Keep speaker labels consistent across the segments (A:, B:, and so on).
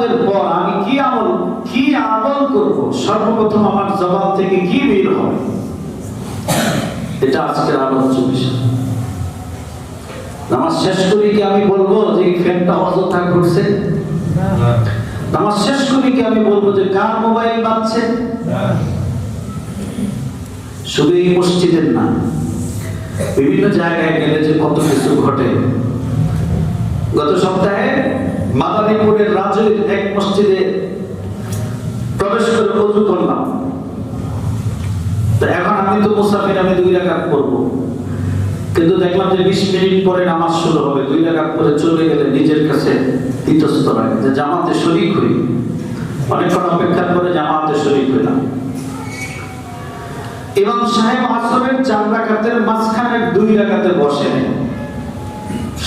A: নামাজের পর আমি কি আমল করব, সর্বপ্রথম আমার জবান থেকে কি বের হবে, এটা আজকের আলোচ্য বিষয়। নামাজ শেষ করি কি আমি বলবো যে এই ফ্যানটা অযথা ঘুরছে? নামাজ শেষ করি কি আমি বলবো যে কার মোবাইল বাজছে? শুধু এই মসজিদের না, বিভিন্ন জায়গায় গেলে যে কত কিছু ঘটে। গত সপ্তাহে মাদারীপুরের রাজৈর এক মসজিদে প্রবেশ করে ওযু করলাম। তো এখন আমি তো মুসাফির, আমি 2 রাকাত পড়ব, কিন্তু দেখলাম যে 20 মিনিট পরে নামাজ শুরু হবে। 2 রাকাত পরে চলে গেলে নিজের কাছে ইতস্ত লাগে যে জামাতে শরীক হই। অনেকক্ষণ অপেক্ষার পরে জামাতে শরীক হইলাম। ইমাম সাহেব আসরের 4 রাকাতের মাঝখানের 2 রাকাতে বসেন।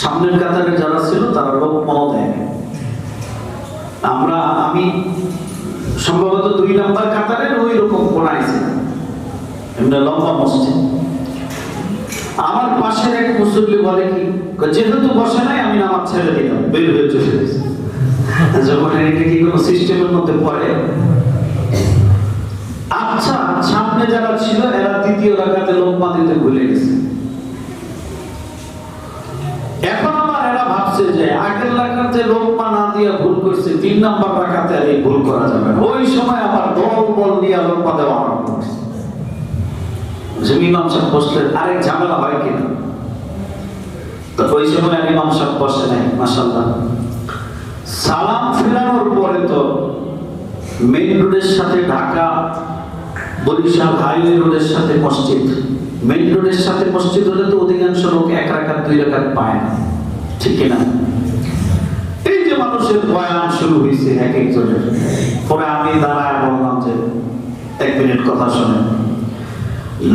A: সামনের কাতারে যারা ছিল তারা লোকমাও দেয়। আমি সম্ভবত 2 নম্বর কাতারের ওই রকম কোনাইছি, এমনি লম্বা মসজিদ। আমার পাশের এক মুসল্লি বলে কি, যেহেতু বসে নাই আমি নামাজ ছেড়ে দিলাম, বের হয়ে চলে গেছে। যখন এটা কি কোনো সিস্টেমের মধ্যে পড়ে? আচ্ছা, সামনে যারা ছিল এরা 2য় রাকাতে লোকমা দিতে ভুলে গেছে। এখন আবার এরা ভাবছে যে আগের রাকাতে লোকমা না দিয়ে ভুল করছে, 3 নম্বর রাকাতে আর এই ভুল করা যাবে না। ওই সময় আবার বল দিয়ে লোকমা দেওয়া আরম্ভ করছে। ইমাম সাহেব বসলেন, আরেক ঝামেলা হয় কিনা। তো ওই সময় ইমাম সাহেব বসে নাই, মাশাআল্লাহ। সালাম ফেরানোর পরে তো মেইন রোডের সাথে ঢাকা বরিশাল হাইওয়ে রোডের সাথে মসজিদ, মেইন রোডের সাথে মসজিদ হলে তো অধিকাংশ লোক 1 রাকাত 2 রাকাত পায় না, ঠিক না? এই যে মানুষের বয়ান শুরু হয়েছে এক একজনের, পরে আমি দাঁড়ায় বললাম যে 1 মিনিট কথা শুনেন।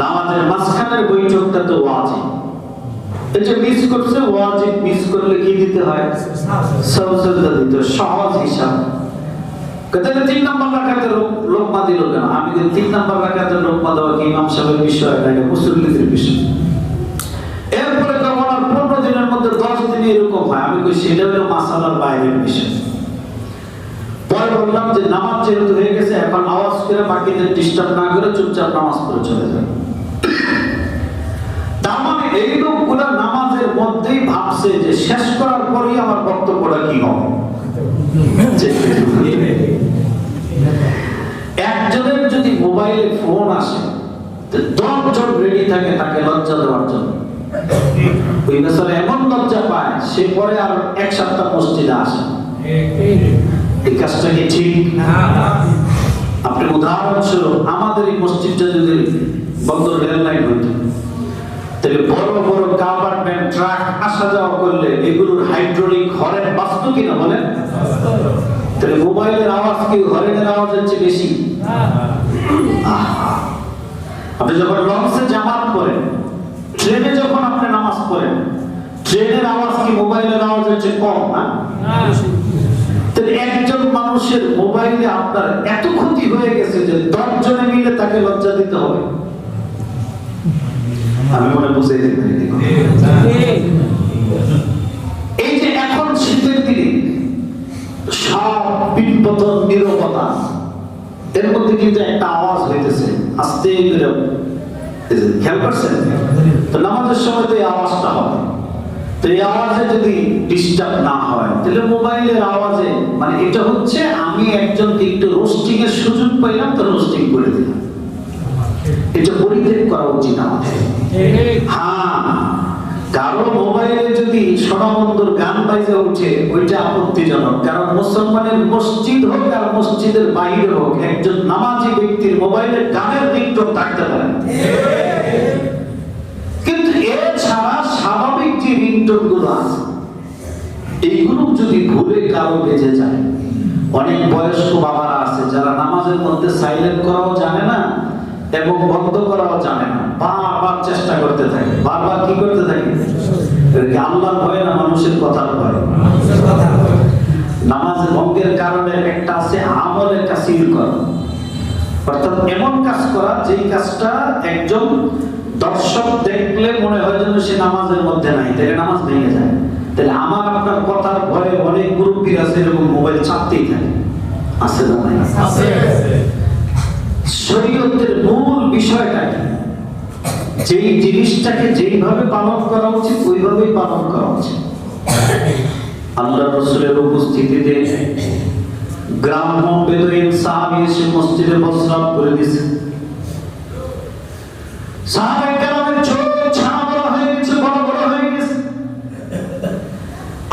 A: নামাজের মাঝখানের বৈঠকটা তো ওয়াজিব। এই যে মিস করছে, ওয়াজিব মিস করলে কি দিতে হয়? সাজদা দিতে হয়, সহজ হিসাব। তাহলে 3 নম্বর রাকাতে লোকমা দিল কেন? আমি যে 3 নম্বর রাকাতে লোকমা দেওয়া কি ইমাম সাহেবের বিষয় নাকি মুসল্লিদের বিষয়? এরপরে যখন 15 দিনের মধ্যে 10 দিন এরকম হয়, আমি কই সেটা হলো মাসালার বাইরের বিষয়। পরে বললাম যে নামাজ যেহেতু হয়ে গেছে, এখন আওয়াজ করে বাকিদের ডিস্টার্ব না করে চুপচাপ নামাজ পড়ে চলে যায়। তার মানে এই লোকগুলো নামাজের মধ্যেই ভাবছে যে শেষ করার পরেই আমার বক্তব্যটা কি হবে। একজনের যদি মোবাইলে ফোন আসে, 10 জন রেডি থাকে তাকে লজ্জা দেওয়ার জন্য। ওই বেচারা এমন লজ্জা পায়, সে পরে আর 1 সপ্তাহ মসজিদে আসে। এই কাজটা কি ঠিক? আপনি উদাহরণস্বরূপ আমাদের এই মসজিদটা যদি বন্দর রেল লাইন হইতো, তাহলে বড় বড় গভর্নমেন্ট ট্রাক আসা যাওয়া করলে এগুলোর হাইড্রোলিক হরেন বাঁচত কিনা বলেন? তাহলে মোবাইলের আওয়াজ কি হরেনের আওয়াজের চেয়ে বেশি? আপনি যখন লঞ্চে জামাত পড়েন, ট্রেনে যখন আপনি নামাজ পড়েন, ট্রেনের আওয়াজ কি মোবাইলের আওয়াজের চেয়ে কম না? তাহলে একজন মানুষের মোবাইলে আপনার এত ক্ষতি হয়ে গেছে যে 10 জনে মিলে তাকে লজ্জা দিতে হবে। আমি মনে বুঝাই দিতে পারি। এই যে এখন শীতের দিনে সব বিপদন নীরবতা, এর মধ্যে কিন্তু একটা আওয়াজ হইতেছে আস্তে করে, খেয়াল করছেন? তো নামাজের সময় তো এই আওয়াজটা হবে। তো এই আওয়াজে যদি ডিস্টার্ব না হয়, তাহলে মোবাইলের আওয়াজে মানে এটা হচ্ছে আমি একজনকে একটু রোস্টিং এর সুযোগ পাইলাম, তো রোস্টিং করে দিলাম। এটা পরিত্যাগ করা উচিত আমাদের। হ্যাঁ, কারো মোবাইলে যদি সোনাবন্দর গান বাজে উঠে, ওইটা আপত্তিজনক। কারণ মুসলমানের মসজিদ হোক আর মসজিদের বাইরে হোক, একজন নামাজি ব্যক্তির মোবাইলে গানের রিংটোন থাকতে পারে। কিন্তু এছাড়া স্বাভাবিক যে রিংটোন গুলো আছে, এইগুলো যদি ভুলে কারো বেজে যায়, অনেক বয়স্ক বাবারা আছে যারা নামাজের মধ্যে সাইলেন্ট করাও জানে না এবং বন্ধ করাও জানে না, বারবার চেষ্টা করতে থাকে। বারবার কি করতে থাকে? আল্লাহর ভয় না মানুষের কথার ভয়? নামাজ ভঙ্গের কারণে একটা আছে আমলে কাসির করা, অর্থাৎ এমন কাজ করা যেই কাজটা একজন দর্শক দেখলে মনে হয় যেন সে নামাজের মধ্যে নাই, তাহলে নামাজ ভেঙে যায়। তাহলে আমার আপনার কথার ভয়ে অনেক মুরব্বী আছে এরকম মোবাইল চাপতেই থাকে, আছে না নাই? আছে। শরীয়তের মূল বিষয়টা কি? যেই জিনিসটাকে যেইভাবে পালন করা উচিত ওইভাবেই পালন করা উচিত। আল্লাহ রাসূলের উপস্থিতিতে গ্রাম্য বেদুইন সাহাবী এসে মসজিদে প্রস্রাব করে দিয়েছে। সাহাবায়ে কেরামের চোখ ছানা বড় হয়ে গেছে, বড় বড় হয়ে গেছে।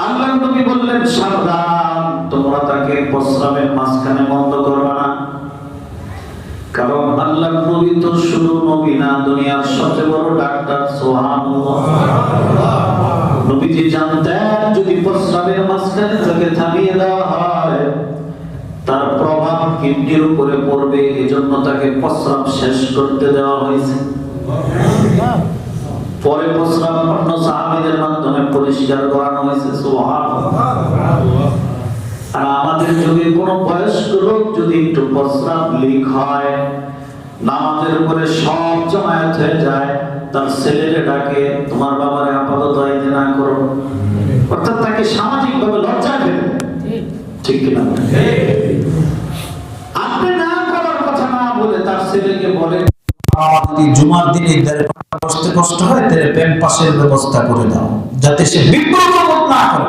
A: আল্লাহর নবী বললেন, সাবধান, তোমরা তাকে প্রস্রাবের মাঝখানে বন্ধ করবে না। কারণ আল্লাহর নবী তো শুধু নবী না, দুনিয়ার সবচেয়ে বড় ডাক্তার। সুবহানাল্লাহ। নবীজি জানতেন যদি প্রস্রাবের মাঝখানে তাকে থামিয়ে দেওয়া হয় তার প্রভাব কিডনির উপরে পড়বে, এজন্য তাকে প্রস্রাব শেষ করতে দেওয়া হয়েছে। পরে প্রস্রাব অন্য সাহাবীদের মাধ্যমে পরিষ্কার করানো হয়েছে। সুবহানাল্লাহ। আর আমাদের যুগে কোন বয়স্ক লোক যদি একটু প্রস্রাব লিক হয়, নামাজের উপরে সব জমায়েত হয়ে যায়, তার ছেলেরে ডাকে, তোমার বাবারে আপাতত আইতে না করো, অর্থাৎ তাকে সামাজিকভাবে লজ্জা দেবে। ঠিক কিনা? আপনি না করার কথা না বলে তার ছেলেকে বলে, জুমার দিনে বসতে কষ্ট হয়, তাহলে প্যাম্পাসের ব্যবস্থা করে দাও, যাতে সে বিব্রত বোধ না করে।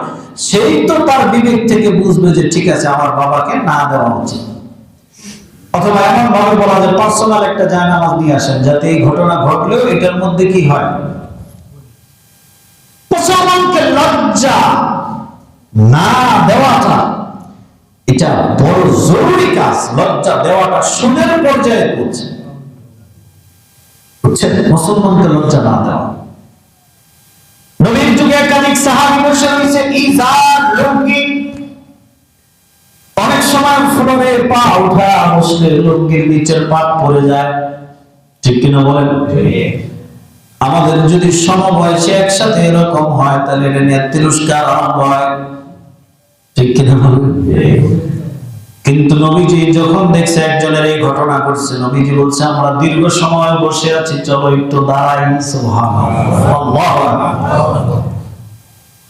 A: সেই তো তার বিবেক থেকে বুঝবে যে ঠিক আছে, আমার বাবাকে না দেওয়া উচিত। অথবা এমন ভাবে বলা যায় পার্সোনাল একটা জায়নামাজ নিয়ে আসেন, যাতে এই ঘটনা ঘটলেও এটার মধ্যে কি হয়, মুসলমানকে লজ্জা না দেওয়াটা এটা বড় জরুরি কাজ। লজ্জা দেওয়াটা সুদের পর্যায়ে পৌঁছে, বুঝছেন? মুসলমানকে লজ্জা না দেওয়া। নবীর যুগে একাধিক সাহাবী বসে রয়েছে, ইজার লুঙ্গি, অনেক সময় ফ্লোরে পা উঠা বসলে লুঙ্গির নিচের পাট পড়ে যায়। ঠিক কিনা বলেন? আমাদের যদি সমবয়সী একসাথে এরকম হয় তাহলে এটা নিয়ে তিরস্কার আরম্ভ হয়। ঠিক কিনা বলেন? কিন্তু নবীজি যখন দেখছে একজনের এই ঘটনা ঘটছে, নবীজি বলছে, আমরা দীর্ঘ সময় বসে আছি, চলো একটু দাঁড়াই। সুবহানাল্লাহ।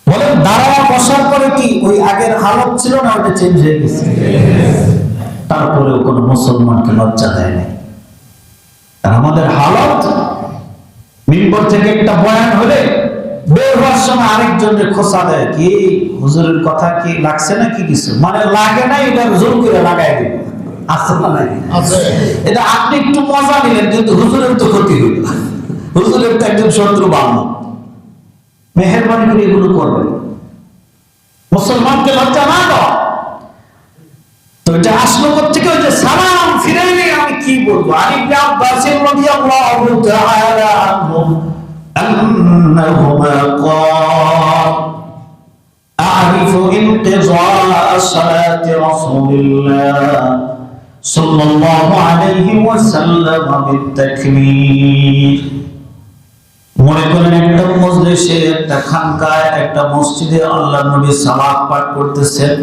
A: বলেন, দাঁড়ানো বসার পরে কি ওই আগের হালত ছিল না, ওটা চেঞ্জ হয়ে গেছে? তারপরেও কোন মুসলমানকে লজ্জা দেয় নাই। আর আমাদের হালত, মিম্বর থেকে একটা বয়ান হলে বের হওয়ার সময় আরেকজনের খোঁচা দেয়, কি হুজুরের কথা কি লাগছে না, কি কিছু মানে লাগে না, এটা জোর করে লাগাই দিবে। আছে না নাই? আছে। এটা আপনি একটু মজা নিলেন, কিন্তু হুজুরের তো ক্ষতি হইল। হুজুরের তো একজন শত্রু বানানো। মেহেরবানি করে এগুলো করবেন, মুসলমানকে লজ্জা না দাও। তো এটা আসলো কোথেকে? ওই যে সালাম ফিরাইলে আমি কি বলবো? আলী ইবনে আব্বাস রাদিয়াল্লাহু তাআলা আনহু أنهما قال أعرف انقضاء صلاة رسول الله صلى الله عليه وسلم بالتكبير। মনে করেন একটা মজলিসে, একটা খানকায়, একটা মসজিদে আল্লাহর নবী সালাত পাঠ করতেছেন।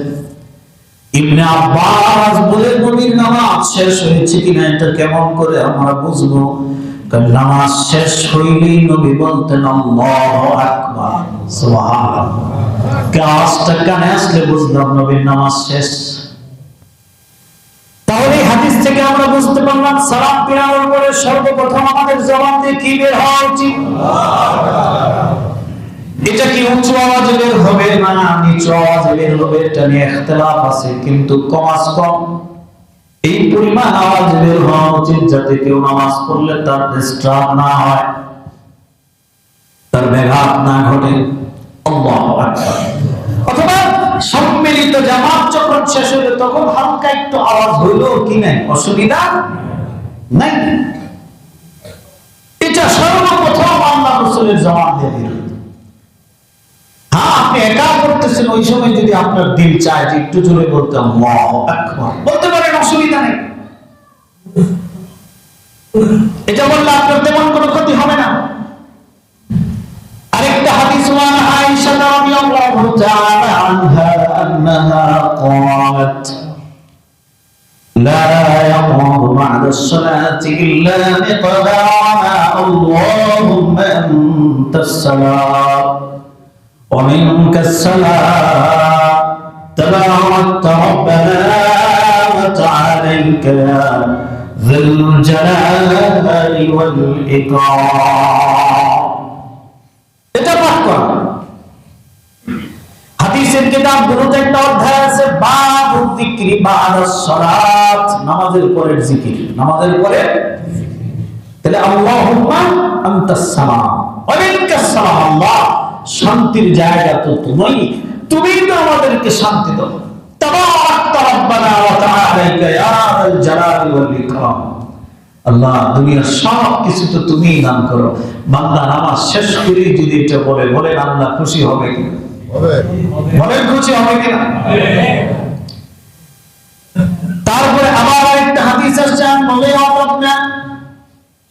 A: ইবনে আব্বাস বলে, নবীর নামাজ শেষ হয়েছে কিনা এটা কেমন করে আমরা বুঝবো? নামাজ শেষ হইলেই নবী বলতেন আল্লাহু আকবার, সুবহানাল্লাহ। কাজটা কানে আসলে বুঝলাম নবীর নামাজ শেষ। তাহলে হাদিস থেকে আমরা বুঝতে পারলাম সালাম ফিরানোর পরে সর্বপ্রথম আমাদের জবান দিয়ে কি বের হওয়া উচিত? এটা কি উঁচু আওয়াজে বের হবে না নিচু আওয়াজে বের হবে, এটা নিয়ে ইখতিলাফ আছে, কিন্তু কমাস কম এই পরিমাণ আওয়াজ বের হওয়া উচিত যাতে কেউ নামাজ পড়লে তার ডিস্টার্ব না হয়, তার ব্যাঘাত না ঘটে। আল্লাহু আকবার। অথবা সম্মিলিত জামাত যখন শেষ হলো তখন হালকা একটু আওয়াজ হইলো কি নাই, অসুবিধা নাই। এটা সর্বপ্রথম আল্লাহর রাসূলের জবান দিয়ে দিল। হ্যাঁ, আপনি একা করতেছেন, ওই সময় যদি আপনার দিল চায় যে একটু জোরে বলতে আল্লাহু আকবার বলতে পারেন, অসুবিধা নেই। এটা বললে আপনার তেমন কোনো ক্ষতি হবে না। আরেকটা হাদিস ওয়ান আয়েশা রাদিয়াল্লাহু তাআলা আনহা আন্নাহা ক্বালাত লা ইয়াকুমু বা'দা আস-সালাতি ইল্লা বিqada'a আল্লাহুম্মা আনতাস সালাম ومنك السلام تباركت ربنا وتعاليك يا ذا الجلال والإكرام. এটা পাঠ কর। হাদিসের কিতাবগুলোতে একটা অধ্যায় আছে বাবু যিকরি বা'দাস সালাত, নামাজের পরের জিকির, নামাজের পরে। তাহলে আল্লাহুম্মা আনতাস সালাম ওয়া মিনকাস সালাম, আল্লাহ শান্তির জায়গা তো তুমি তো আমাদেরকে শান্তি দাও। তাবারাকতা রব্বানা ওয়া তাআলাইকা ইয়া যাল জালালি ওয়াল ইকরাম, আল্লাহ দুনিয়ার সব কিছু তো তুমিই দান করো। বান্দা নামাজ শেষ করে যদি এটা বলে আল্লাহ খুশি হবে কি? হবে, খুশি হবে কিনা? তারপরে আবার একটা হাদিস আসছে, বলে আপনার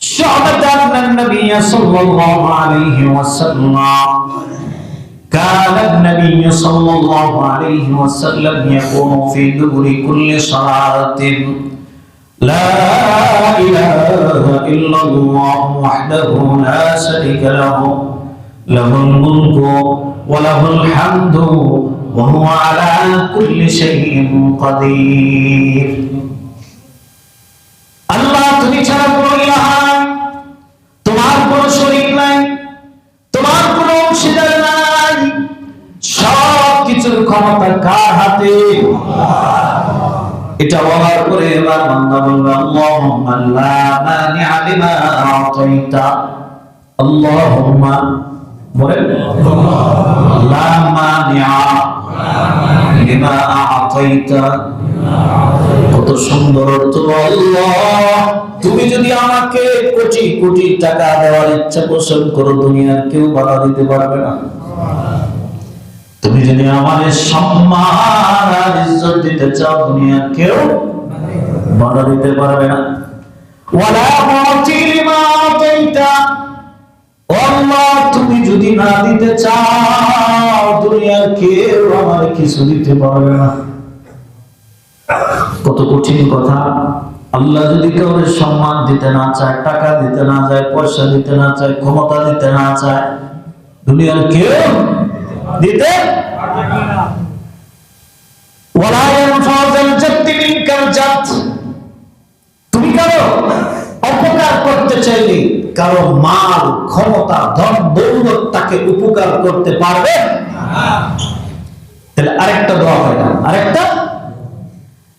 A: شعبة أن النبي صلى الله عليه وسلم كان النبي صلى الله عليه وسلم يقول في دبر كل صلاة لا إله إلا الله وحده لا شريك له له الملك وله الحمد وهو على كل شيء قدير. আল্লাহ তুমি ছাড়া কোনো ইলাহ নাই, তোমার কোনো শরীক নাই, তোমার কোনো অংশীদার নাই, সব কিছুর ক্ষমতা কার হাতে? এটা বলার পরে এবার বান্দা বলবে আল্লাহুম্মা লা মানিআ লিমা আ'তাইতা, আল্লাহুম্মা বলেন লা মানিআ লিমা আ'তাইতা। কত সুন্দর অর্থ, আল্লাহ তুমি যদি আমাকে কোটি কোটি টাকা দেওয়ার ইচ্ছা পোষণ করো, দুনিয়ার কেউ বাধা দিতে পারবে না। তুমি যদি আমাদের সম্মান আর ইজ্জত দিতে চাও, দুনিয়ার কেউ বাধা দিতে পারবে না। ওয়ালা মুতি লিমা আ'তাইতা, আল্লাহ তুমি যদি না দিতে চাও, দুনিয়ার কেউ আমার কিছু দিতে পারবে না। কত কঠিন কথা। আল্লাহ যদি কাউকে সম্মান দিতে না চায়, টাকা দিতে না চায়, পয়সা দিতে না চায়, ক্ষমতা দিতে না চায়, দুনিয়ার কেউ দিতে পারবে না। ওয়ালা ইয়ানফাউযাল জাদ্দি মিনকাল জাদ, তুমি কারো অপকার করতে চাইলে, কারো মাল, ক্ষমতা, ধন দৌলত তাকে উপকার করতে পারবে না। তাহলে আরেকটা দোয়া পাইলাম, আরেকটা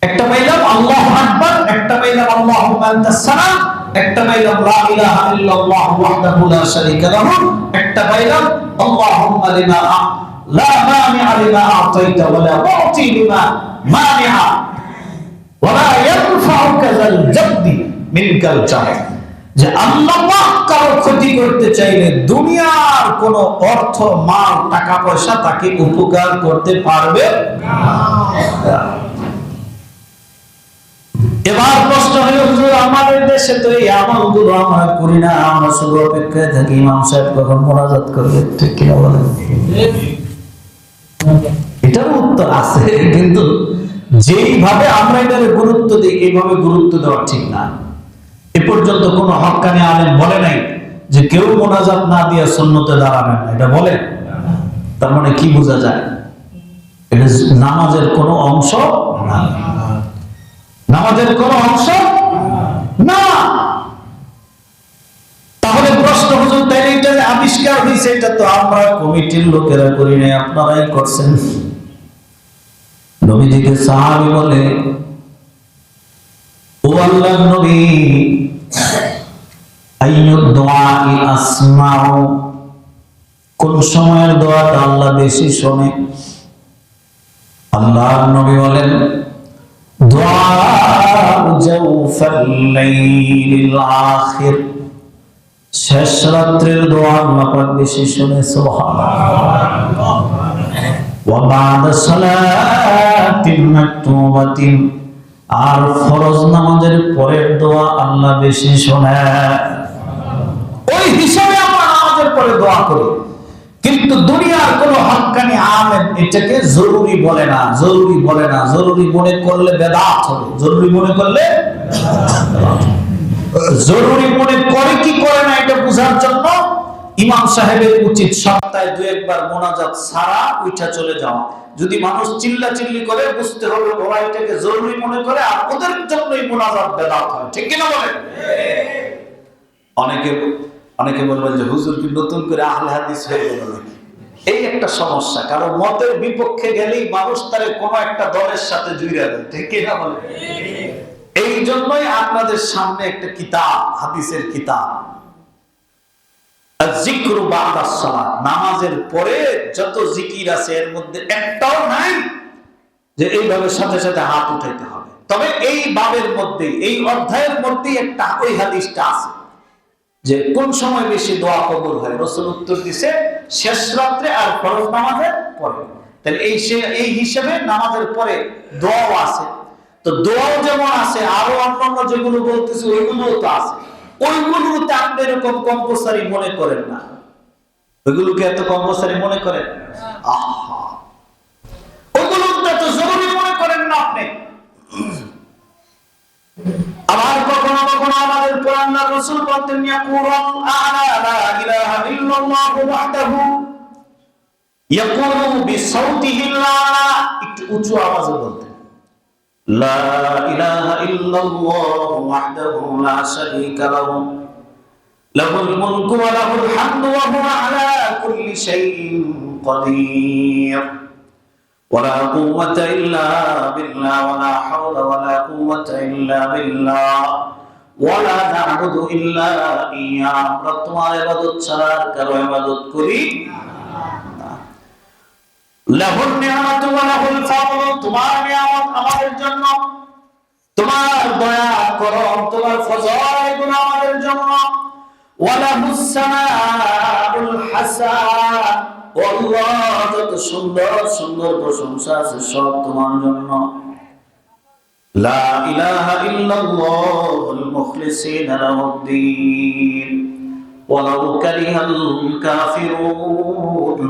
A: একটা পাইলাম আল্লাহু আকবার, একটা পাইলাম আল্লাহুম্মা আনতাস সালাম, একটা পাইলাম লা ইলাহা ইল্লাল্লাহ ওয়াহদাহু লা শারীকা লাহু, একটা পাইলাম আল্লাহুম্মা লিমা লা মানিআ লিমা আ'তাইতা ওয়া লা মু'তি লিমা মানিআ ওয়া লা ইয়ানফাউকা যাল জাদ্দি মিনকাল জাদ। যে আল্লাহ কারো ক্ষতি করতে চাইলে দুনিয়ার কোন অর্থ, মাল, টাকা পয়সা তাকে উপকার করতে পারবে না। এবার প্রশ্ন হলো, হুজুর আমাদের দেশে তো এই আমলগুলো আমরা করি না, আমরা শুধু অপেক্ষায় থাকি ইমাম সাহেব কখন মোনাজাত করবে, ঠিক কি না বলেন? এটার উত্তর আছে, কিন্তু যেইভাবে আমরা এটার গুরুত্ব দিই, এইভাবে গুরুত্ব দেওয়া ঠিক না। এ পর্যন্ত কোন হক্কানি আলেম বলে নাই যে কেউ মোনাজাত না দিয়ে সুন্নতে দাঁড়াবেন না, এটা বলে। তার মানে কি বোঝা যায়? এটা নামাজের কোনো অংশ না, নামাজের কোনো অংশ না। তাহলে প্রশ্ন, হুজুর তাইলে এটা যে আবিষ্কার হয়েছে, এটা তো আমরা কমিটির লোকেরা করি নাই, আপনারাই করছেন। নবীজিকে সাহাবী বলে, ও আল্লাহর নবী, আইয়ুদ দুআই আসমাউ, কোন সময়ের দোয়াটা আল্লাহ বেশি শোনে? আল্লাহর নবী বলেন, দুআ জাওফাল লাইলিল আখির, শেষ রাত্রের দোয়া আল্লাহ পাক বেশি শুনে। সুবহানাল্লাহ। ওয়া বা'দা সালাতিন মাকতুবাতিন, আর ফরজ নামাজের পরের দোয়া আল্লাহ বেশি শোনে। ওই হিসাবে আমরা নামাজের পরে দোয়া করি, কিন্তু দুনিয়ার কোন হক্কানি আলেম এটাকে জরুরি বলে না, জরুরি বলে না। জরুরি মনে করলে বেদাত হবে, জরুরি মনে করলে জরুরি মনে করে কি করে না এটা বোঝার জন্য ইমাম সাহেবের উচিত সপ্তাহে 2-1 বার মোনাজাত ছাড়া উঠা চলে যাওয়া। যদি মানুষ চিল্লাচিল্লি করে বুঝতে হবে ওরা এটাকে জরুরি মনে করে আর ওদের জন্যই মোনাজাত বেদাত হয়, ঠিক কিনা বলেন? অনেকে বলবেন যে হুজুর কি নতুন করে আহলে হাদিস হয়ে গেল নাকি? এই একটা সমস্যা, কারণ মতের বিপক্ষে গেলেই মানুষ তার কোনো একটা দলের সাথে জুড়ে দেয়, ঠিক কিনা বলেন? এই জন্যই আপনাদের সামনে একটা কিতাব, হাদিসের কিতাব, যিকরু বা'দাস সালাত, নামাজের পরে যত জিকির আছে এর মধ্যে একটাও নাই যে এইভাবে সাথে সাথে হাত উঠাইতে হবে। তবে এই বাবের মধ্যে, এই অধ্যায়ের মধ্যে একটা ওই হাদিসটা আছে যে কোন সময় বেশি দোয়া কবুল হয়। রাসূল উত্তর দিছে শেষ রাত্রে আর ফরজ নামাজের পরে। তাহলে এই হিসাবে নামাজের পরে দোয়াও আছে। তো দোয়াও যেমন আছে, আরো অন্যান্য যেগুলো বলতেছে ওইগুলোও তো আছে। ওইগুলোতে আপনি এরকম কম্পালসারি মনে করেন না, ওইগুলোকে এত কম্পালসারি মনে করেন, আহা ওইগুলোতে এত জরুরি মনে করেন না আপনি। আবার কখনো কখনো আমাদের পুরাণের রাসূল বলতেন ইয়াকুরুল আ'লা লা ইলাহা ইল্লাল্লাহু ওয়াহদাহু ইয়াকুলু বিসাউতিহিল আ'লা, একটু উঁচু আওয়াজে বলতেন লা ইলাহা ইল্লাল্লাহু ওয়াহদাহু লা শারীকা লাহু লাহুল মুলকু ওয়া লাহুল হামদু ওয়া হুয়া আলা কুল্লি শাইইন কাদির ولا قوة إلا بالله ولا حول ولا قوة إلا بالله ولا نعبد إلا إياه। আমরা তোমার ইবাদত ছাড়া কারো ইবাদত করি না। লাহুল নি'মাতু ওয়া লাহুল ফাদলু, তোমার নিয়ামত আমাদের জন্য, তোমার দয়া করম, তোমার ফজল এগুলো আমাদের জন্য। ওয়া লাহুস সামাউল হাসান, আল্লাহ যত সুন্দর সুন্দর প্রশংসা আছে সব তোমার জন্য। লা ইলাহা ইল্লাল্লাহুল মুখলিসিনা লাহুদ্দীন ওয়ালাউ কারিহাল কাফিরুন,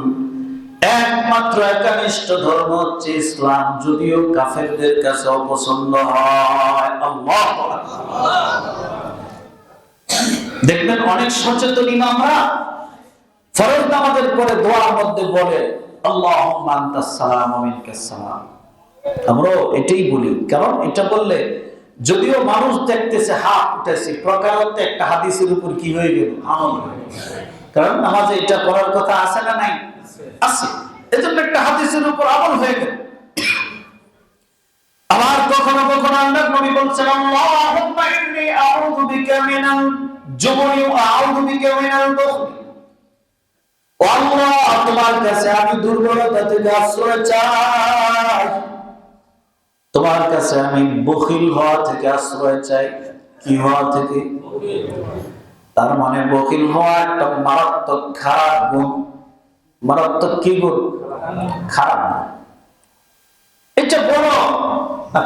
A: একমাত্র একনিষ্ঠ ধর্ম হচ্ছে ইসলাম, যদিও কাফেরদের কাছে অপছন্দ হয়। আল্লাহু আকবার। দেখবেন অনেক সচেতন ইমামরা ফরজ নামাজের পরে দোয়ার মধ্যে বলে আল্লাহুম্মা আনতাস সালাম ওয়া মিনকাস সালাম। আমরা এটাই বলি, কারণ এটা বললে যদিও মানুষ দেখতেছে হাত উঠেছে, প্রকারান্তে একটা হাদিসের উপর কি হয়ে গেল, আমল হয়ে গেল। কারণ নামাজে এটা করার কথা আছে না নাই? আছে। এজন্য একটা হাদিসের উপর আমল হয়ে গেল। আবার কখনো কখনো আল্লাহর নবী বলছেন আল্লাহুম্মা ইন্নী আউযু বিকা মিনাল জুবনি ওয়া আউযু বিকা মিনাল বুখলি, আল্লাহ তোমার কাছে আমি দুর্বলতা থেকে আশ্রয় চাই, তোমার কাছে আমি বখিল হওয়া থেকে আশ্রয় চাই। কি হওয়া থেকে? তার মানে বখিল হওয়া একটা মারাত্মক খারাপ গুণ। মারাত্মক কি গুণ? খারাপ গুণ। এটা বড়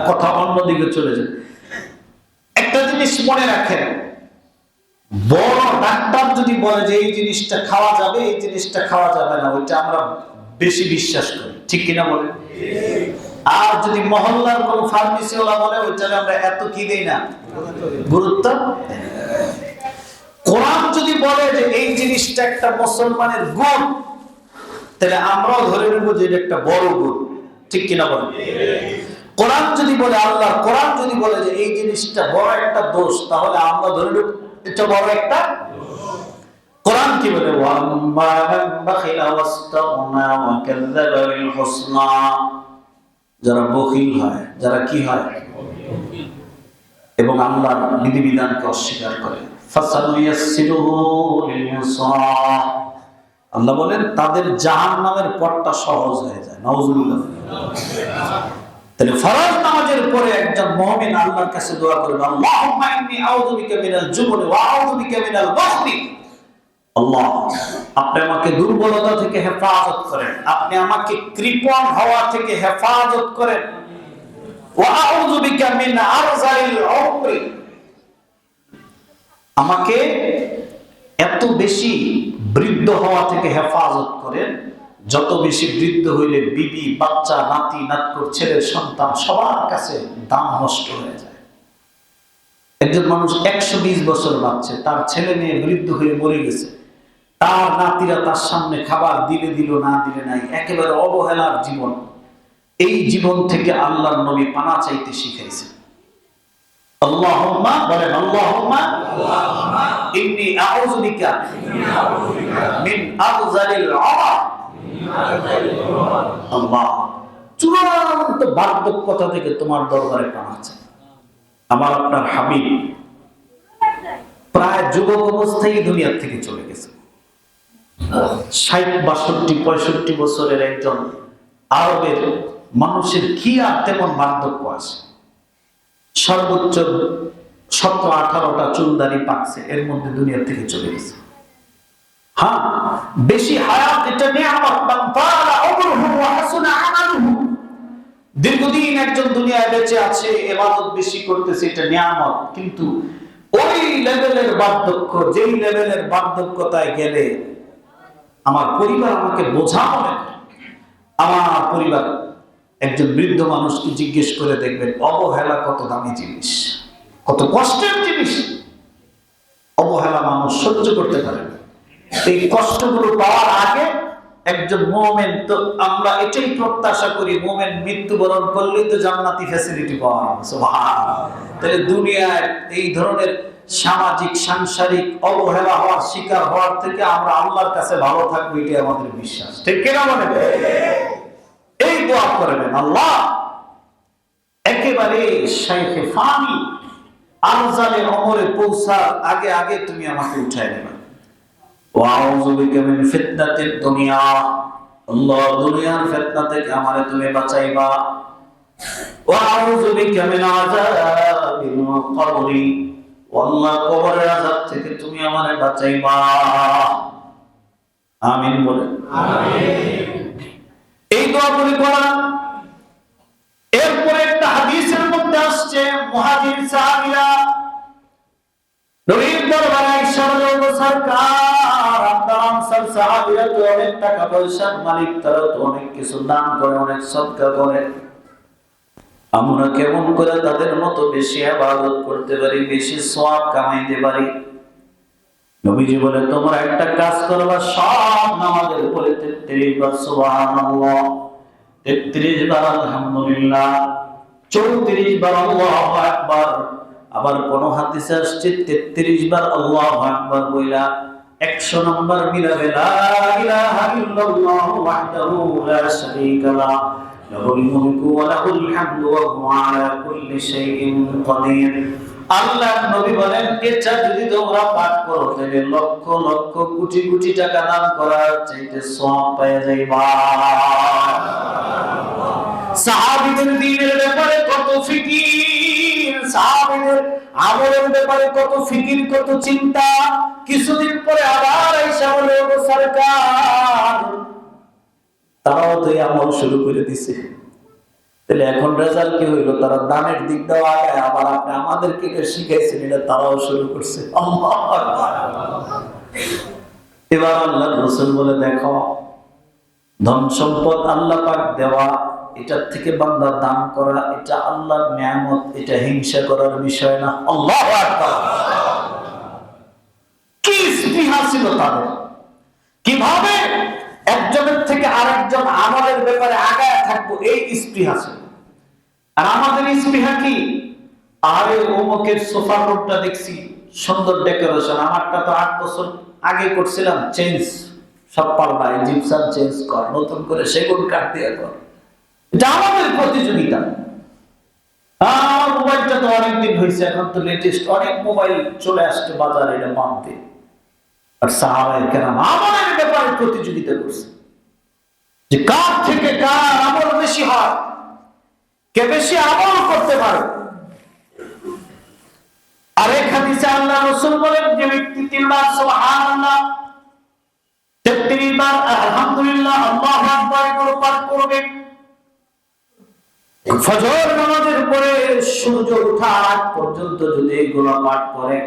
A: কথা, অন্যদিকে চলে যায়। একটা জিনিস মনে রাখেন, বড় ডাক্তার যদি বলে যে এই জিনিসটা খাওয়া যাবে, এই জিনিসটা খাওয়া যাবে না, ওইটা আমরা বেশি বিশ্বাস করি, ঠিক কিনা বলেন? আর যদি মহল্লার কোন ফার্মেসিওয়ালা বলে, ওইটাকে আমরা এত কি দেই না, গুরুত্ব। কোরআন যদি বলে যে এই জিনিসটা একটা মুসলমানের গুণ, তাহলে আমরাও ধরে নেব যে এটা একটা বড় গুণ, ঠিক কিনা বলেন? কোরআন যদি বলে, আল্লাহ কোরআন যদি বলে যে এই জিনিসটা বড় একটা দোষ, তাহলে আমরা ধরে নেব এটা বড় একটা। কোরআন কি বলে? ওয়াম্মা মান বাখিলা ওয়াস্তাগনা ওয়া কাযাবা বিল হুসনা, যারা বখিল হয়, যারা কি হয়, এবং আল্লাহর বিধিবিধানকে অস্বীকার করে, ফাসানুয়াসসিরুহু লিল ইউসরা, আল্লাহ বলেন তাদের জাহান্নামের পথটা সহজ হয়ে যায়। নাউজুবিল্লাহ। তাহলে ফরজ নামাজের পরে একজন মুমিন আল্লাহর কাছে দোয়া করবে আল্লাহুম্মা ইন্নী আউযু বিকা মিনাল জুবনি ওয়া আউযু বিকা মিনাল বুখলি, আল্লাহ আপনি আমাকে দুর্বলতা থেকে হেফাজত করেন, আপনি আমাকে কৃপণ হওয়া থেকে হেফাজত করেন, ওয়া আউযু বিকা মিন আরযালিল উমরি, আমাকে এত বেশি বৃদ্ধ হওয়া থেকে হেফাজত করেন, যত বেশি বৃদ্ধ হইলে বিবি, বাচ্চা, নাতি, নাতকুর, ছেলের সন্তান সবার কাছে দাম নষ্ট হয়ে যায়। একজন মানুষ 120 বছর বাঁচছে, তার ছেলে মেয়ে বৃদ্ধ হয়ে মরে গেছে, তার নাতিরা তার সামনে খাবার দিলে দিল, না দিলে নাই, একেবারে অবহেলার জীবন। এই জীবন থেকে আল্লাহর নবী পানা চাইতে শিখাইছেন। আল্লাহুম্মা বলেন, আল্লাহুম্মা ইন্নী আউযু বিকা মিন আযলিল উমার। আল্লাহ, চূড়ান্ত বার্ধক্যতা থেকে তোমার দরবারে পানা চাই। আমার আপনার হাবিব প্রায় যুবক অবস্থায় দুনিয়া থেকে চলে গেছে। ৬০, ৬২, ৬৫ বছরের একজন আরবের মানুষের কি আর তেমন বার্ধক্য আছে? সর্বোচ্চ ১৭-১৮টা চুলদারি পাকছে, এর মধ্যে দুনিয়া থেকে চলে গেছে। হ্যাঁ, বেশি হায়াত এটা নিয়ামত। মান তালা উমরুহু ওয়া হাসুনা আমালুহু। দীর্ঘদিন একজন দুনিয়ায় বেঁচে আছে, ইবাদত বেশি করতেছে, এটা নিয়ামত। কিন্তু ওই লেভেলের বার্ধক্য, যেই লেভেলের বার্ধক্যতায় গেলে আমার পরিবার আমাকে বোঝা মনে করে। আমার পরিবার একজন বৃদ্ধ মানুষকে জিজ্ঞেস করে দেখবেন, অবহেলা কত দামি জিনিস, কত কষ্টের জিনিস। অবহেলা মানুষ সহ্য করতে পারে না। এই কষ্টগুলো পাওয়ার আগে একজন মুমিন, তো আমরা এটাই প্রত্যাশা করি, মুমিন মৃত্যুবরণ করলেই তো জান্নাতি ফ্যাসিলিটি পাওয়া যাবে। সুবহানাল্লাহ। তাহলে দুনিয়ায় এই ধরনের সামাজিক সাংসারিক অবহেলা হওয়ার শিকার হওয়ার থেকে আমরা আল্লাহর কাছে ভালো থাকবো, এটাই আমাদের বিশ্বাস। ঠিক কিনা বলে? এই দোয়া করবেন, আল্লাহ একেবারে শাইখে ফানি আরজালে ওমরে পৌঁছার আগে আগে তুমি আমাকে উঠায় নেবে। ওয়াউযু বিকা মিন ফিতনাতিদ দুনিয়া। আল্লাহ, দুনিয়ার ফিতনা থেকে আমারে তুমি বাঁচাইবা। ওয়াউযু বিকা মিন আযাবিল কবরি। আল্লাহ, কবরের আযাব থেকে তুমি আমারে বাঁচাইবা। আমিন বলে। আমিন। এই দোয়াগুলি করা। এরপরে একটা হাদিসের মধ্যে আসছে, মুহাজির সাহাবীরা নবীর দরবারে এসে বলল, সরকার, আপনার আনসার সাহাবীরা তো অনেক টাকা পয়সার মালিক, তারা তো অনেক কিছু দান করে, অনেক সদকা করে। আমরা কেমন করে তাদের মতো বেশি ইবাদত করতে পারি, বেশি সওয়াব কামাইতে পারি? নবীজি বলে, তোমরা একটা কাজ করবা, সব নামাজের পরে 33 বার সুবহানাল্লাহ, 33 বার আলহামদুলিল্লাহ, 34 বার আল্লাহু আকবার। আবার কোন হাদিসে আসছে 33 বার আল্লাহু আকবার বইলা 100 নম্বর মিলাবে, লা ইলাহা ইল্লাল্লাহু ওয়াহদাহু লা শারীকা লাহু, লাহুল মুলকু ওয়া লাহুল হামদু ওয়া হুয়া আলা কুল্লি শাইইন কাদির। আল্লাহ নবী বলেন, এটা যদি তোমরা পাঠ করো তাহলে লক্ষ লক্ষ কোটি কোটি টাকা দান করার চাইতে সওয়াব পেয়ে যাইবা। সাহাবীদের দ্বীনের ব্যাপারে কত ফিকির, সাহাবীদের আমলের ব্যাপারে কত ফিকির, কত চিন্তা। কিছুদিন পরে আবার আয়েশা বলে, ও সরকার, তারাও তো এই আমল শুরু করে দিছে। তাহলে এখন রেজাল্ট কি হইলো? তারা দানের দিক দেওয়া আগে, আবার আপনি আমাদেরকে শিখাইছেন, এটা তারাও শুরু করছে। এবার আল্লাহ রাসূল বলে, দেখো, ধন সম্পদ আল্লাহ পাক দেওয়া, এটার থেকে বান্দা দান করা, এটা আল্লাহর নিয়ামত, এটা হিংসা করার বিষয় না। আল্লাহু আকবার। কি স্পৃহা ছিল তাদের, কিভাবে একজনের থেকে আরেকজন আমলের ব্যাপারে আগায় থাকবো, এই স্পৃহা ছিল। আর আমাদের স্পৃহা কি? আরে অমুকের সোফা রোডটা দেখছি, সুন্দর ডেকোরেশন, আমারটা তো 8 বছর আগে করছিলাম, চেঞ্জ, সব পাল্টাই, জিপসাম চেঞ্জ কর, নতুন করে সেগুন কাঠ দিয়ে কর। এটা আমাদের প্রতিযোগিতা। আমার মোবাইলটা তো অনেকদিন হয়েছে, এখন তো লেটেস্ট অনেক মোবাইল চলে আসছে বাজারে, এটা মানতে। আর সাহাবায়ে কেরাম আমলের ব্যাপারে প্রতিযোগিতা করছে, যে কার থেকে কার আমল বেশি হয়, কে বেশি আমল করতে পারে। আর এক হাদিসে আল্লাহ রাসূল বলেন, যে ব্যক্তি 3 বার সুবহানাল্লাহ, 33 বার আলহামদুলিল্লাহ, আল্লাহু আকবার এগুলো পাঠ করবে, ফজর নামাজের পরে সূর্য ওঠার আগ পর্যন্ত যদি এগুলো পাঠ করে,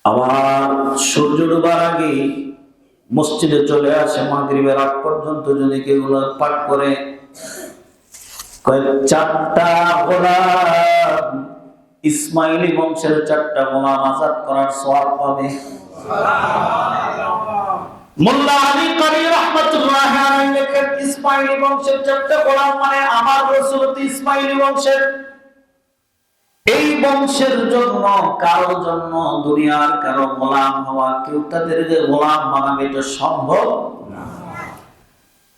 A: আবার সূর্য ডোবার আগে মসজিদে চলে আসে, মাগরিবের আগ পর্যন্ত যদি এগুলো পাঠ করে, 4টা গোলাম ইসমাইলি বংশের 4টা গোলাম আজাদ করার সওয়াব পাবে। মোল্লা আলী কারি রাহমাতুল্লাহ আলাইহি লেখেন, ইসমাইলি বংশের 4টা গোলাম মানে আমার রাসূল ইসমাইলি বংশের। এই বংশের জন্য কারো জন্য দুনিয়ার কারো গোলাম হওয়া, কেউ তাদেরকে গোলাম বানাবে, এটা সম্ভব না।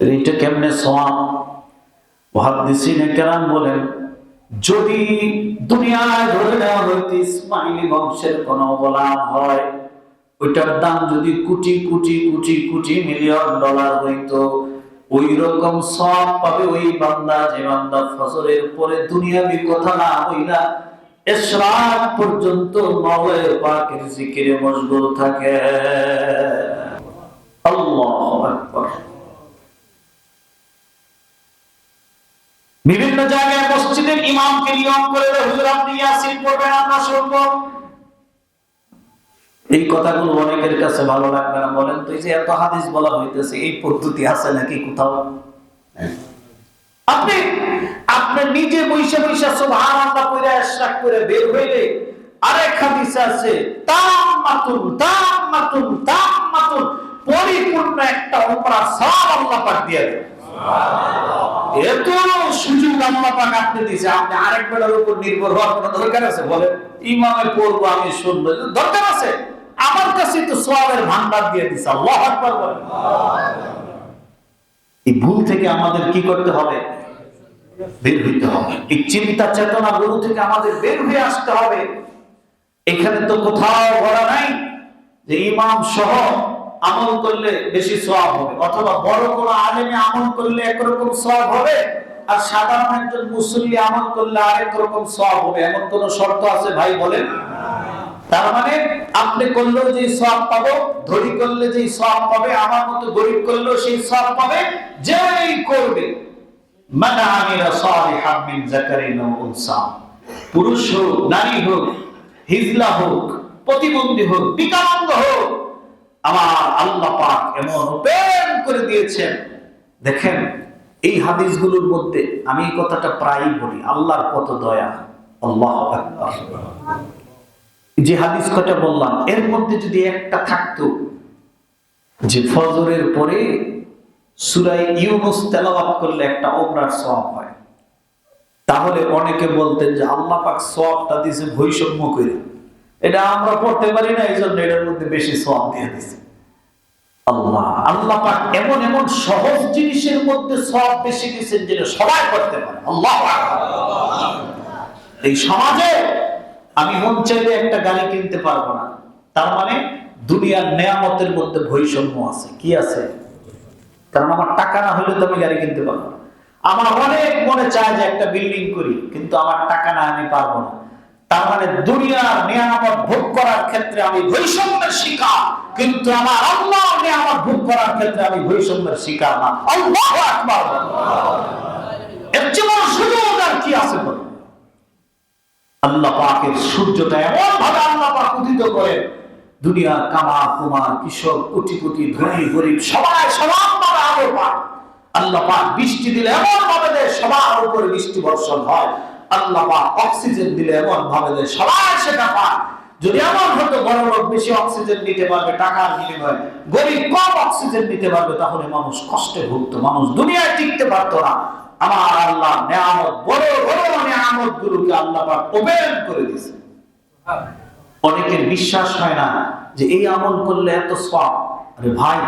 A: এটা কেমনে সওয়াব? মুহাদ্দিসিনে কেরাম বলেন, যদি দুনিয়ায় ধরে নেওয়া হইতো ইসমাইলি বংশের কোন গোলাম হয়, ওইটার দাম যদি কোটি কোটি কোটি কোটি মিলিয়ন ডলার হইতো, ওই রকম সওয়াব পাবে ওই বান্দা যে বান্দা ফজরের পরে দুনিয়াবি কথা না হইলা ইশরাক পর্যন্ত মাওলায়ে পাকের জিকিরে মশগুল থাকে। আল্লাহু আকবার। বিভিন্ন জায়গায় মসজিদের ইমামকে নিয়ম করে হুজুর আপনি ইয়াসিন পড়বেন, আমরা শুনব। এই কথাগুলো অনেকের কাছে ভালো লাগবে না। বলেন তো, এই যে এত হাদিস বলা হইতেছে, এই পদ্ধতি আছে নাকি কোথাও? আপনি আপনি নিজে বৈশা বৈশা সুবহানাল্লাহ পড়ে ইশরাক করে বের হইলে আরেক হাদিস আছে, তাম্মাতুন তাম্মাতুন তাম্মাতুন, পরিপূর্ণ একটা উমরা সওয়াব আল্লাহ পাক দিয়ে দেন। এত সুযোগ আল্লাহ পাক আপনি দিয়েছে, আপনি আরেক বেলার উপর নির্ভর হওয়ার কোনো দরকার আছে? বলেন, ইমামে পড়বো আমি শুনবো, দরকার আছে? আমার কাছে তো সওয়াবের ভান্ডার দিয়ে দিয়েছে। আল্লাহু আকবার বলেন। এই ভুল থেকে আমাদের কি করতে হবে? বের হইতে হবে। এই চিন্তা চেতনা গুলো থেকে আমাদের বের হয়ে আসতে হবে। এখানে তো কোথাও বলা নাই যে ইমাম সহ আমল করলে বেশি সওয়াব হবে, অথবা বড় কোনো আলেমে আমল করলে একরকম সওয়াব হবে আর সাধারণ একজন মুসল্লি আমল করলে আরেক রকম সওয়াব হবে, এমন কোন শর্ত আছে ভাই? বলেন। তার মানে আপনি করলেও যে সওয়াব পাবো, ধনী করলে যে সওয়াব পাবে, আমার মতো গরিব করলেও সেই সওয়াব পাবে, যেই করবে। মান আমিলা সালিহাম মিন যাকারিন ওয়া উনসা, পুরুষ হোক নারী হোক, হিজলা হোক, প্রতিবন্ধী হোক, বিকলাঙ্গ হোক, আমার আল্লাহ পাক এমন ওপেন করে দিয়েছেন। দেখেন এই হাদিসগুলোর মধ্যে আমি এই কথাটা প্রায়ই বলি, আল্লাহর কত দয়া। আল্লাহু আকবার। যে হাদিস কথা বললাম এর মধ্যে যদি একটা থাকতো যে ফজরের পরে সূরা ইউনূস তেলাওয়াত করলে একটা উমরার সওয়াব হয়, তাহলে অনেকে বলতেন যে আল্লাহ পাক সওয়াবটা দিয়েছে বৈষম্য করে, এটা আমরা পড়তে পারি না, এইজন্য এটার মধ্যে বেশি সওয়াব দিয়ে দিয়েছে। আল্লাহ পাক এমন এমন সহজ জিনিসের মধ্যে সওয়াব বেশি দিয়েছেন যেটা সবাই করতে পারে। আল্লাহু আকবার। এই সমাজে আমি মন চাইলে একটা গাড়ি কিনতে পারবো না, তার মানে দুনিয়ার নেয়ামতের মধ্যে বৈষম্য আছে। কি আছে? কারণ আমার টাকা না হলে তো আমি গাড়ি কিনতে পারবো না। আমার অনেক মনে চায় যে একটা বিল্ডিং করি, কিন্তু আমার টাকা না, আমি পারবো না। তার মানে দুনিয়ার নিয়ামত ভোগ করার ক্ষেত্রে আমি বৈষম্যের শিকার, কিন্তু আমার আল্লাহর নিয়ামত ভোগ করার ক্ষেত্রে আমি বৈষম্যের শিকার না। আল্লাহু আকবার। এর চেয়ে বড় সুযোগ আর কি আছে? বলে আল্লাহ পাকের সূর্যটা এমন ভাবে আল্লাহ পাক উদিত করে, দুনিয়ার কামা কুমার কৃষক কোটি কোটি ধনী গরিব সবাই সমানভাবে আলো পায়। আল্লাহ পাক বৃষ্টি দিলে এমন ভাবে দেয় সবার উপরে বৃষ্টি বর্ষণ হয়। আল্লাহ পাক অক্সিজেন দিলে এমন ভাবে দেয় সবাই সেটা পায়। যদি এমন হতো বড় লোক বেশি অক্সিজেন নিতে পারবে টাকার বিনিময়ে, গরিব কম অক্সিজেন নিতে পারবে, তাহলে মানুষ কষ্টে ভুগতো, মানুষ দুনিয়ায় টিকতে পারতো না। আমার আল্লাহ নিয়ামত, বড় বড় নিয়ামত গুলোকে আল্লাহ পাক ওপেন করে দিয়েছে। অনেকের বিশ্বাস হয় না যে এই আমল করলে এত সওয়াব। আরে ভাই,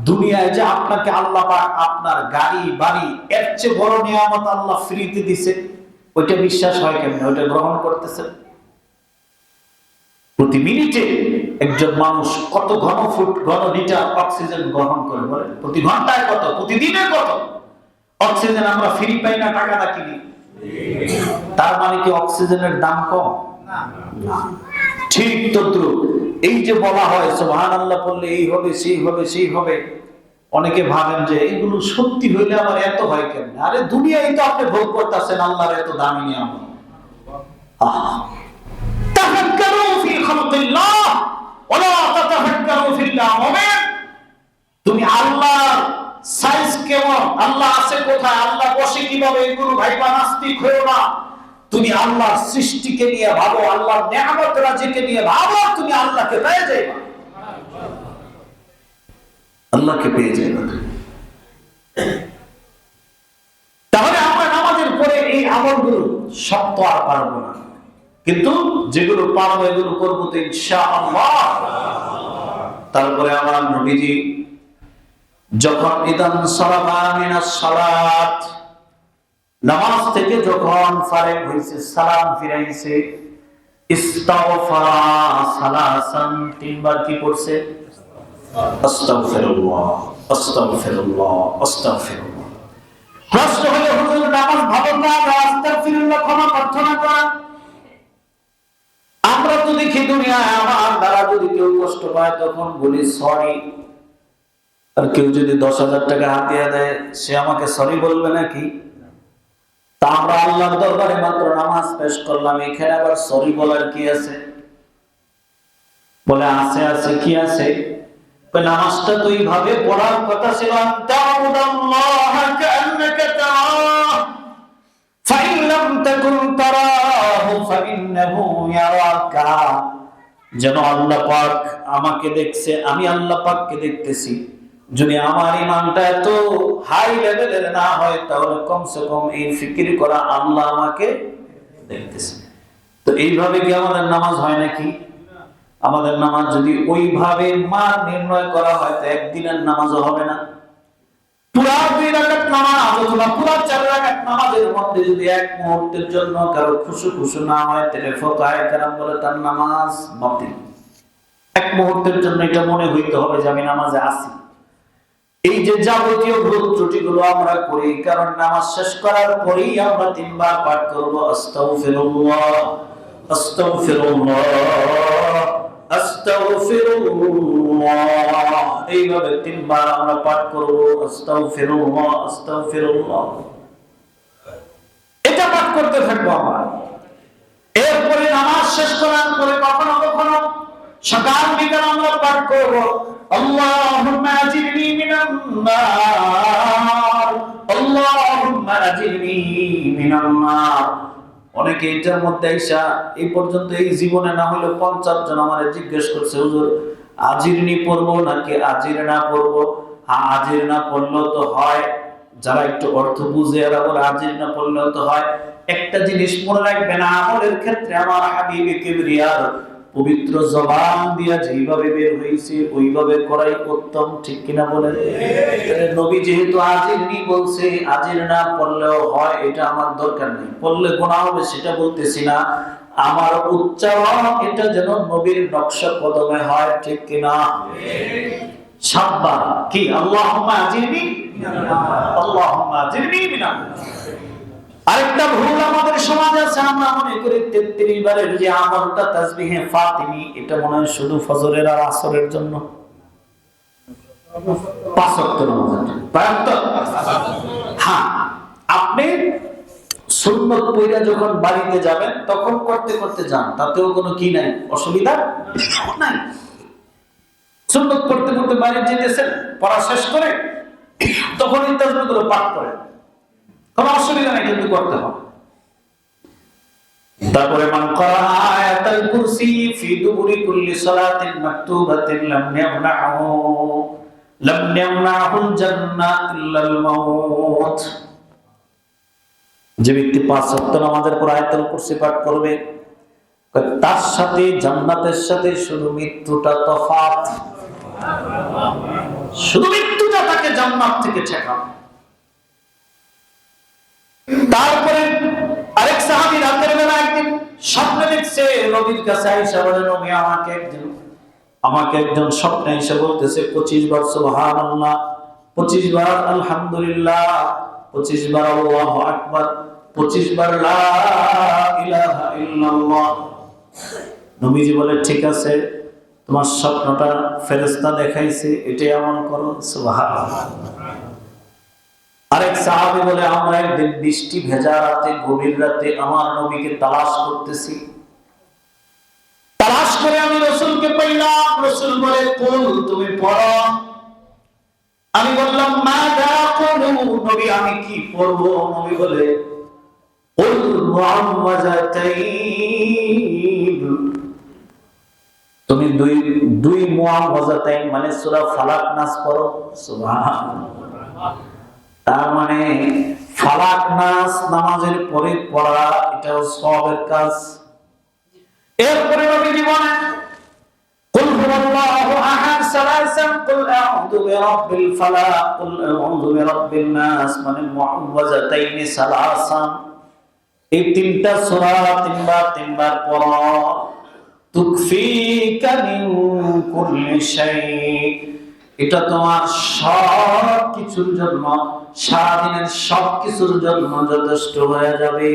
A: দুনিয়ায় যে আপনাকে আল্লাহ পাক আপনার গাড়ি বাড়ি এর চেয়ে বড় নিয়ামত আল্লাহ ফ্রিতে দিছে, ওইটা বিশ্বাস হয় কেমনে? ওইটা গ্রহণ করতেছেন? প্রতি মিনিটে একজন মানুষ কত ঘনফুট ঘন লিটার অক্সিজেন গ্রহণ করে? বলে প্রতি ঘন্টায় কত, প্রতিদিনে কত অক্সিজেন আমরা ফ্রি পাই না, টাকা না কিনি? তার মানে কি অক্সিজেনের দাম কম? না। ঠিক তদ্রুপ এই যে বলা হয় সুবহানাল্লাহ বললে এই হবে সেই হবে সেই হবে, অনেকে ভাবেন যে এগুলো সত্যি হইলে আবার এত হয় কেমনে? আরে দুনিয়ায় তো আপনি ভোগ করতেছেন আল্লাহর এত দামি নিয়ামত। তাফাক্কারু ফি খালকিল্লাহ ওয়ালা তাতাফাক্কারু ফিল্লাহ। মুমিন, তুমি আল্লাহর সাইজ কেমন, আল্লাহ আছে কোথায়, আল্লাহ বসে কিভাবে, এগুলো ভাইবা নাস্তিক হয়েও না। তুমি আল্লাহর সৃষ্টিকে নিয়ে ভাবো, আল্লাহর নেয়ামত রাজিকে নিয়ে ভাবো, তুমি আল্লাহকে পেয়ে যাবে, আল্লাহকে পেয়ে যাবে। তাহলে আমরা নামাজের পরে এই আমলগুলো সব তো আর পারবো না, কিন্তু যেগুলো পারবো এগুলো করবো তো ইনশাআল্লাহ। তারপরে আমার নবীজি যখন ইদান সালামা মিনাস সালাত, নামাজ থেকে যখন ফারেগ হইছে, সালাম ফিরাইছে, ইস্তাগফারা সালাসান, তিনবার কি করছে? আস্তাগফিরুল্লাহ, আস্তাগফিরুল্লাহ, আস্তাগফিরুল্লাহ। প্রশ্ন হলো হুজুর নামাজ ভালো না, আস্তাগফিরুল্লাহ ক্ষমা প্রার্থনা করা? আমরা তো দেখি দুনিয়ায় আমার দ্বারা যদি কেউ কষ্ট পায় তখন বলি সরি, আর কেউ যদি 10,000 টাকা হাতিয়ে দেয় সে আমাকে সরি বলবে নাকি? তা আমরা আল্লাহর দরবারে মাত্র নামাজ পেশ করলাম, এখানে আবার সরি বলার কি আছে? বলে আছে, আছে কি আছে? নামাজটা তো এইভাবে পড়ার কথা ছিল, আনতাউদাল্লাহ কাআন্নাকা তারাহ ফাইন লাম তাকুন তারাহু ফাইন্নাহু ইয়ারাকা। যেন আল্লাহ পাক আমাকে দেখছে, আমি আল্লাহ পাককে দেখতেছি। যদি আমার ঈমানটা এত হাই লেভেলের না হয় তাহলে কমসে কম এই ফিকির করা আল্লাহ আমাকে দেখতেছে। তো এইভাবে কি আমাদের নামাজ হয় নাকি? আমাদের নামাজ যদি ওইভাবে মান নির্ণয় করা হয় তো একদিনের নামাজও হবে না। পুরা 2 রাকাত নামাজ অথবা পুরা 4 রাকাত নামাজের মধ্যে যদি এক মুহূর্তের জন্য কারো খুশু না হয় তাহলে ফুকাহায়ে কেরাম বলে তার নামাজ বাতিল। এক মুহূর্তের জন্য এটা মনে হইতে হবে যে আমি নামাজে আছি। এই যে যাবতীয় ভুল ত্রুটিগুলো আমরা করি, কারণ নামাজ শেষ করার পরেই আমরা 3 বার পাঠ করব আস্তাগফিরুল্লাহ, আস্তাগফিরুল্লাহ, আস্তাগফিরুল্লাহ। এইভাবে 3 বার আমরা পাঠ করব আস্তাগফিরুল্লাহ, আস্তাগফিরুল্লাহ। এটা পাঠ করতে থাকবো আমরা। এরপরে নামাজ শেষ করার পরে কখনো কখনো সকাল বিকাল আমরা পাঠ করব আল্লাহুম্মা আজিরনি মিনান নার, আল্লাহুম্মা আজিরনি মিনান নার। অনেকে এটার মধ্যে আইসা এই পর্যন্ত এই জীবনে না হইলো 50 জন আমারে জিজ্ঞেস করছে, হুজুর আজিরনি পড়বো নাকি আজির না পড়বো? হ্যাঁ, আজির না পড়লেও তো হয়, যারা একটু অর্থ বুঝে এরা বলে আজির না পড়লেও তো হয়। একটা জিনিস মনে রাখবেন, আমলের ক্ষেত্রে আমার হাবিবে কিবরিয়ার পবিত্র জবান দিয়া যেভাবে বের হইছে ওইভাবে করাই উত্তম, ঠিক কিনা বলেন? নবী যেহেতু আজিরনি বলছে, আজির না পড়লেও হয়, এটা আমার দরকার নেই। পড়লে গুনাহ হবে সেটা বলতেছি না, আমার উচ্চারণ এটা যেন নবীর নকশা কদমে হয়, ঠিক কিনা? সাব্বা কি আল্লাহুম্মা আজিরনি, আল্লাহুম্মা আজিরনি মিনান। আরেকটা ভুল আমাদের সমাজে আছে, আমরা মনে করি 33 বারের যে আমলটা তাসবিহে ফাতিমি, এটা মনে হয় শুধু ফজরের আর আসরের জন্য। 5 ওয়াক্ত নামাজ, হ্যাঁ, আপনি সুন্নত পড়া যখন বাড়িতে যাবেন তখন করতে করতে যান, তাতেও কোনো কি নাই, অসুবিধা নাই। সুন্নত পড়তে পড়তে বাড়ি যেতেছেন, পড়া শেষ করে তখন এই তাসবিহগুলো পাঠ করেন, কোনো অসুবিধা নাই, কিন্তু করতে হবে। তারপরে মান ক্বারা আয়াতাল কুরসি ফি দুবুরি কুল্লি সালাতিন মাকতুবাতিন লাম ইয়ামনাহুল জান্নাহ ইল্লাল মাউত। যে ব্যক্তি 5 ওয়াক্ত নামাজের পর আয়াতুল কুরসি পাঠ করবে তার সাথে জান্নাতের সাথে শুধু মৃত্যুটা তফাৎ, শুধু মৃত্যুটা তাকে জান্নাত থেকে ঠেকাবে। তারপরে আরেক সাহাবী রাতের বেলা একদিন স্বপ্নে দেখছে, নবীর কাছে আয়েশা বলেন, নবী আমাকে একজন স্বপ্নে এসে বলতেছে 25 বার সুবহানাল্লাহ, 25 বার আলহামদুলিল্লাহ, 25 বার আল্লাহু আকবার, 25 বার লা ইলাহা ইল্লাল্লাহ। নবীজি বলে, ঠিক আছে, তোমার স্বপ্নটা ফেরেশতা দেখাইছে, এটাই আমল করো, সুবহানাল্লাহ। আরেক সাহাবী বলে, আমরা একদিন বৃষ্টি ভেজা রাতে, গভীর রাতে আমার নবীকে তালাশ করতেছি, তালাশ করে আমি রাসূলকে পাইলাম। রাসূল বলে, কুল, তুমি পড়ো। আমি বললাম, মাযা কুলু, নবী আমি কি পড়বো? নবী বলে, কুল মুআওয়াযাতাইন, তুমি দুই মুআওয়াযাতাইন মানে সূরা ফালাক নাস পড়ো। সুবহানাল্লাহ। তার মানে ফালাক নাস নামাজের পরে পড়া এটাও সওয়াবের কাজ। এরপরে নবীজি বলেন কুল হুয়াল্লাহু আহাদ সালাসান, কুল আউযু বিরাব্বিল ফালাক, কুল আউযু বিরাব্বিন নাস মানে মুআওয়াযাতাইন সালাসান। এই তিনটা সূরা তিনবার পড়ো। তুকফিকা মিন কুল্লি শাই, এটা তোমার সব কিছুর জন্য, সারাদিনের সব কিছুর জন্য যথেষ্ট হয়ে যাবে।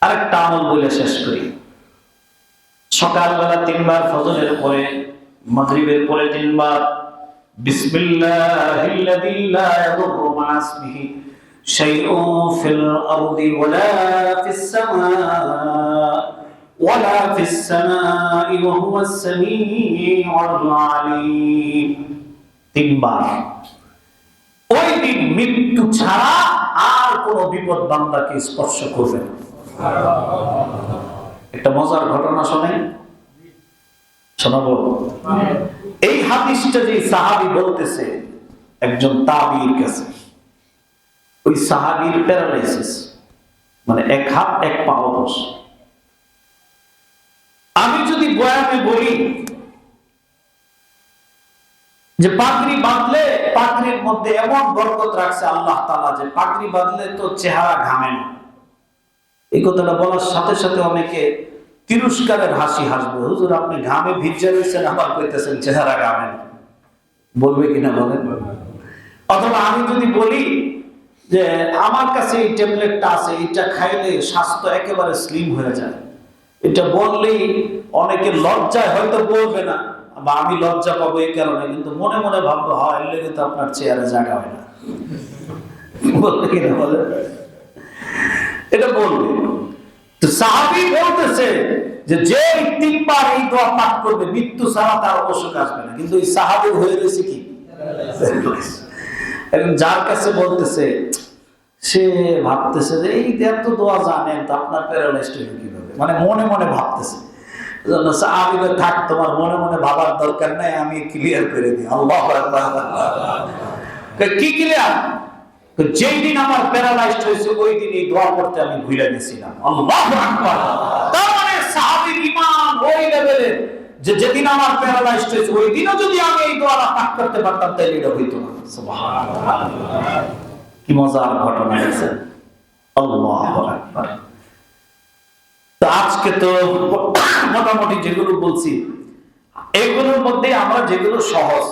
A: আরেকটা আমল বলে শেষ করি। সকালবেলা 3 বার, ফজরের পরে, মাগরিবের পরে 3 বার বিসমিল্লাহিল্লাযী লা ইয়াদুররু মা ইসমিহি শাইউন ফিল আরদি ওয়ালা ফিস সামাই ওয়া হুয়াস সামিউল আলীম। 3 বার। ওই দিন মৃত্যু ছাড়া আর কোন বিপদ বান্দাকে স্পর্শ করবে না। একটা মজার ঘটনা শোনাবো। এই হাদিসটা যে সাহাবী বলতেছে একজন তাবিঈর কাছে, ওই সাহাবীর প্যারালাইসিস, মানে এক হাত এক পা অবশ। আমি যদি বয়ানে বলি যে পাগড়ি বাঁধলে, পাগড়ির মধ্যে এমন বরকত রাখছে আল্লাহ তাআলা যে পাগড়ি বাঁধলে তো চেহারা ঘামে না, এই কথাটা বলার সাথে সাথে অনেকে তিরস্কারের হাসি হাসবে। হুজুর আপনি ঘামে ভিজে রয়েছেন, আবার কইতেছেন চেহারা ঘামে না, বলবে কিনা বলেন? অথবা আমি যদি বলি যে আমার কাছে এই ট্যাবলেটটা আছে, এটা খাইলে স্বাস্থ্য একেবারে স্লিম হয়ে যায়, এটা বললেই অনেকে লজ্জায় হয়তো বলবে না, বা আমি লজ্জা পাবো এই কারণে, কিন্তু মনে মনে ভাববো হয় এর লেগে তো আপনার চেয়ারে জায়গা হয় না, বলবে কিনা বলেন? এটা বলবে। তো সাহাবী বলতেছে যে যে 3 বার এই দোয়া পাঠ করবে মৃত্যু ছাড়া তার অবশ্যই আসবে না, কিন্তু এই সাহাবী হয়ে গেছে কি, এবং যার কাছে বলতেছে সে ভাবতেছে যে এই এত দোয়া জানেন তো আপনার প্যারালাইজড হলো কিভাবে, মানে মনে মনে ভাবতেছে। সাহাবী বলে থাক, তোমার মনে মনে ভাবার দরকার নাই, আমি ক্লিয়ার করে দিই। আল্লাহু আকবার। কি ক্লিয়ার? যেই দিন আমার প্যারালাইজড হয়েছে ওই দিন এই দোয়া করতে আমি ভুলে গেছিলাম। আল্লাহু আকবার। তার মানে সাহাবীর ঈমান ওই লেভেলে যে যেদিন আমার প্যারালাইজড হয়েছে ওই দিনও যদি আমি এই দোয়াটা পাঠ করতে পারতাম তাহলে এটা হইতো না। সুবহানাল্লাহ। কি মজার ঘটনা আছে। আল্লাহু আকবার। তো আজকে তো মোটামুটি যেগুলো বলছি এগুলোর মধ্যে আমরা যেগুলো সহজ,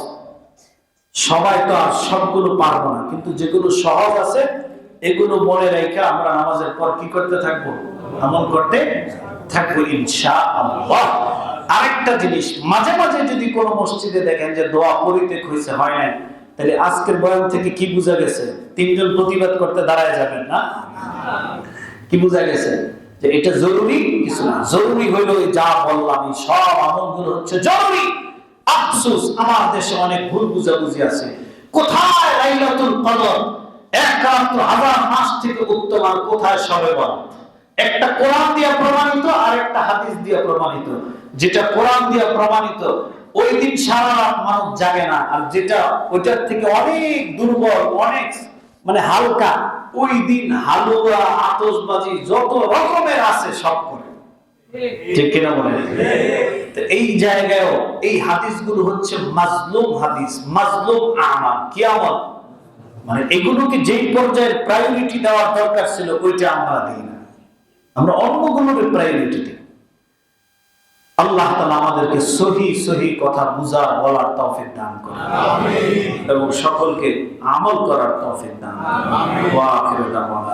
A: সবাই তো আর সবগুলো পারবো না, কিন্তু যেগুলো সহজ আছে এগুলো মনে রেখে আমরা নামাজের পর কি করতে থাকবো, আমল করতে থাকবো ইনশাআল্লাহ। আরেকটা জিনিস, মাঝে মাঝে যদি কোনো মসজিদে দেখেন যে দোয়া পরিত্যাগ হয়েছে, হয় না, তাহলে আজকের বয়ান থেকে কি বোঝা গেছে? 3 জন প্রতিবাদ করতে দাঁড়ায় যাবেন না? কি বোঝা গেছে? যে এটা জরুরি কিছু না, জরুরি হইলো যা বললাম এই সব আমলগুলো হচ্ছে জরুরি। আফসোস আমার দেশে অনেক ভুল বুঝাবুঝি আছে। কোথায় লাইলাতুল কদর 1 রাত 1000 মাস থেকে উত্তম, আর কোথায় শবে বরাত? একটা কোরআন দিয়ে প্রমাণিত আর একটা হাদিস দিয়ে প্রমাণিত। যেটা কোরআন দিয়ে প্রমাণিত ওই দিন সারা রাত মানুষ জাগে না, আর যেটা ওইটার থেকে অনেক দুর্বল, অনেক মানে হালকা, ওই দিন হালুয়া আতশবাজি যত রকমের আছে সব করে। ঠিক কিনা বলেন? এই জায়গায়ও এই হাদিসগুলো হচ্ছে মাজলুম হাদিস, মাজলুম আমাল। কি আমল? মানে এগুলোকে যেই পর্যায়ের প্রায়োরিটি দেওয়ার দরকার ছিল ওইটা আমরা দিই না, আমরা অন্যগুলোকে প্রায়োরিটি দিই। আল্লাহ তাআলা আমাদেরকে সহি কথা বুঝার বলার তৌফিক দান করুন, আমিন, এবং সকলকে আমল করার তৌফিক দান করুন। ওয়া আখিরু দাওয়ানা।